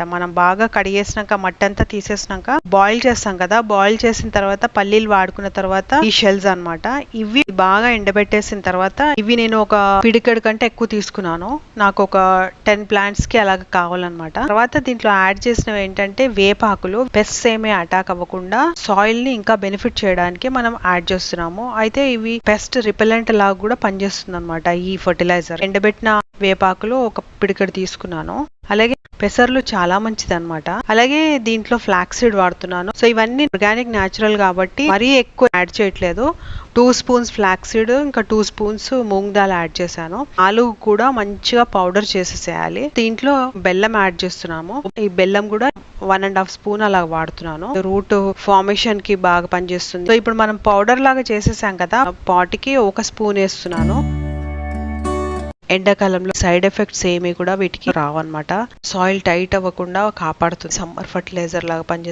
మనం బాగా కడిగేసినాక మట్టి అంతా తీసేసినాక బాయిల్ చేస్తాం కదా, బాయిల్ చేసిన తర్వాత పల్లీలు వాడుకున్న తర్వాత ఈ షెల్స్ అన్నమాట. ఇవి బాగా ఎండబెట్టేసిన తర్వాత ఇవి నేను ఒక పిడికెడు కంటే ఎక్కువ తీసుకున్నాను. నాకు ఒక 10 ప్లాంట్స్ కి అలాగ కావాలన్నమాట. తర్వాత దీంట్లో యాడ్ చేసినవి ఏంటంటే వేపాకులు. పెస్ట్స్ ఏమీ అటాక్ అవ్వకుండా సాయిల్ ని ఇంకా బెనిఫిట్ చేయడానికి మనం యాడ్ చేస్తున్నాము. అయితే ఇవి పెస్ట్ రిపెలెంట్ లాగా కూడా పనిచేస్తుంది అనమాట ఈ ఫర్టిలైజర్. ఎండబెట్టిన వేపాకులు ఒక పిడికెడు తీసుకున్నాను. అలాగే పెసర్లు చాలా మంచిది అనమాట. అలాగే దీంట్లో ఫ్లాక్స్ సీడ్ వాడుతున్నాను. సో ఇవన్నీ ఆర్గానిక్ న్యాచురల్ కాబట్టి మరీ ఎక్కువ యాడ్ చేయట్లేదు. 2 స్పూన్స్ ఫ్లాక్స్ సీడ్, ఇంకా 2 స్పూన్స్ మూంగ్ దాల్ యాడ్ చేశాను. ఆలు కూడా మంచిగా పౌడర్ చేసేసేయాలి. దీంట్లో బెల్లం యాడ్ చేస్తున్నాము. ఈ బెల్లం కూడా 1.5 స్పూన్ అలా వాడుతున్నాను. రూట్ ఫార్మేషన్ కి బాగా పనిచేస్తుంది. సో ఇప్పుడు మనం పౌడర్ లాగా చేసేసాం కదా, పాటికి 1 స్పూన్ వేస్తున్నాను. ఎండాకాలంలో సైడ్ ఎఫెక్ట్స్ ఏమి కూడా వీటికి రావన్నమాట. సాయిల్ టైట్ అవ్వకుండా కాపాడుతుంది. సమ్మర్ ఫర్టిలైజర్ లాగా పనిచేస్తుంది.